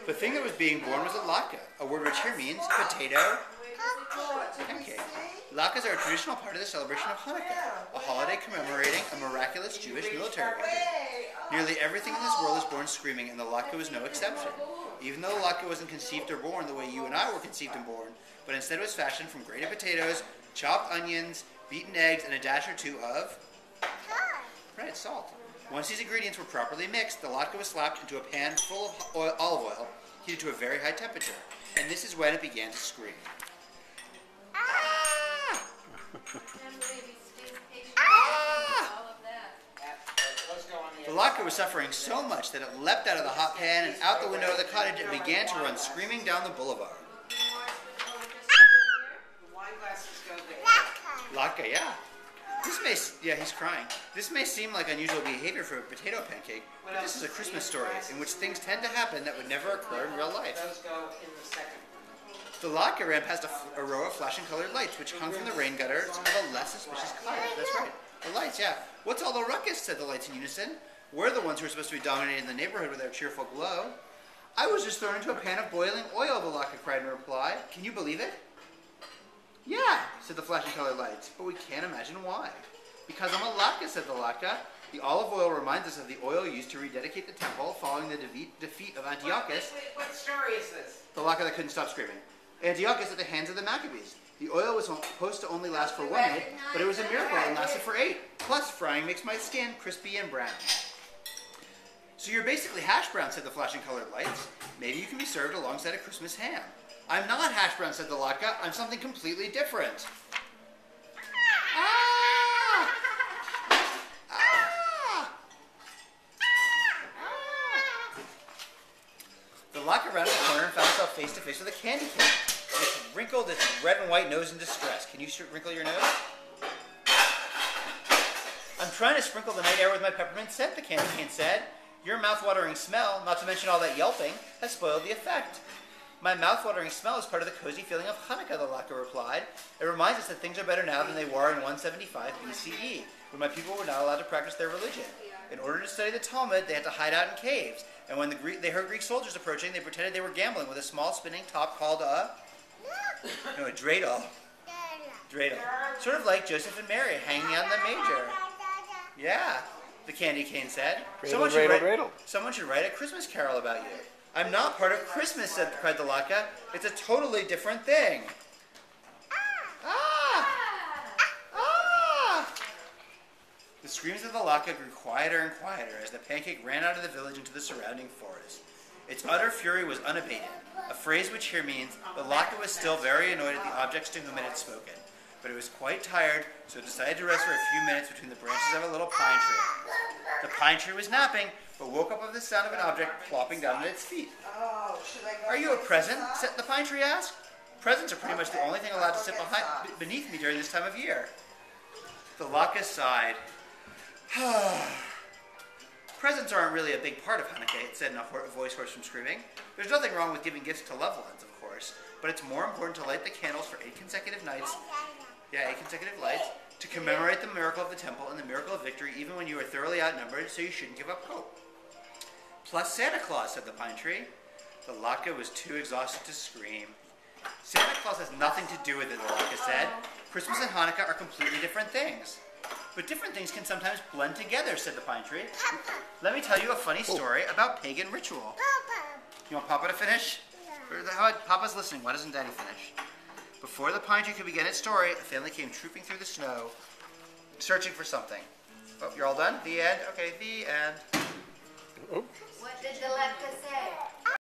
The thing that was being born was a latke, a word which here means potato pancake. Latkes are a traditional part of the celebration of Hanukkah, a holiday commemorating a miraculous Jewish military victory. Nearly everything in this world is born screaming, and the latke was no exception. Even though the latke wasn't conceived or born the way you and I were conceived and born, but instead was fashioned from grated potatoes, chopped onions, beaten eggs, and a dash or two of salt. Once these ingredients were properly mixed, the latke was slapped into a pan full of olive oil, heated to a very high temperature, and this is when it began to scream. The latke was suffering so much that it leapt out of the hot pan and out the window of the cottage and began to run screaming down the boulevard. Latke, yeah. He's crying. This may seem like unusual behavior for a potato pancake, but this is a Christmas story in which things tend to happen that would never occur in real life. The latke ran past a row of flashing colored lights, which hung from the rain gutters of a less suspicious cottage. That's right. The lights, yeah. What's all the ruckus, said the lights in unison. We're the ones who are supposed to be dominating the neighborhood with our cheerful glow. I was just thrown into a pan of boiling oil, the latke cried in reply. Can you believe it? Yeah, said the flashing colored lights, but we can't imagine why. Because I'm a latke, said the latke. The olive oil reminds us of the oil used to rededicate the temple following the defeat of Antiochus. What story is this? The latke that couldn't stop screaming. Antiochus at the hands of the Maccabees. The oil was supposed to only last for 1 night, but it was a miracle and lasted for 8. Plus, frying makes my skin crispy and brown. So you're basically hash brown, said the flashing colored lights. Maybe you can be served alongside a Christmas ham. I'm not hash brown, said the latke. I'm something completely different. The latke rounded the corner and found itself face to face with a candy cane. It wrinkled its red and white nose in distress. Can you wrinkle your nose? I'm trying to sprinkle the night air with my peppermint scent, the candy cane said. Your mouth-watering smell, not to mention all that yelping, has spoiled the effect. My mouth-watering smell is part of the cozy feeling of Hanukkah, the latke replied. It reminds us that things are better now than they were in 175 BCE, when my people were not allowed to practice their religion. In order to study the Talmud, they had to hide out in caves, and when they heard Greek soldiers approaching, they pretended they were gambling with a small spinning top called a dreidel. Dreidel. Sort of like Joseph and Mary hanging out in the manger. Yeah, the candy cane said. Someone should write a Christmas carol about you. I'm not part of Christmas, cried the latke. It's a totally different thing. The screams of the latke grew quieter and quieter as the pancake ran out of the village into the surrounding forest. Its utter fury was unabated, a phrase which here means the latke was still very annoyed at the objects to whom it had spoken, but it was quite tired, so it decided to rest for a few minutes between the branches of a little pine tree. The pine tree was napping, but woke up with the sound of an object plopping down at its feet. Are you a present? The pine tree asked. Presents are pretty much the only thing allowed to sit beneath me during this time of year. The latke sighed. Presents aren't really a big part of Hanukkah, it said in a voice hoarse from screaming. There's nothing wrong with giving gifts to loved ones, of course, but it's more important to light the candles for 8 consecutive nights, 8 consecutive lights, to commemorate the miracle of the temple and the miracle of victory even when you are thoroughly outnumbered, so you shouldn't give up hope. Plus Santa Claus, said the pine tree. The latke was too exhausted to scream. Santa Claus has nothing to do with it, the latke said. Christmas and Hanukkah are completely different things. But different things can sometimes blend together, said the pine tree. Let me tell you a funny story about pagan ritual. You want Papa to finish? Yeah. Papa's listening. Why doesn't Daddy finish? Before the pine tree could begin its story, a family came trooping through the snow, searching for something. Oh, you're all done? The end? Okay, the end. What did the latke say?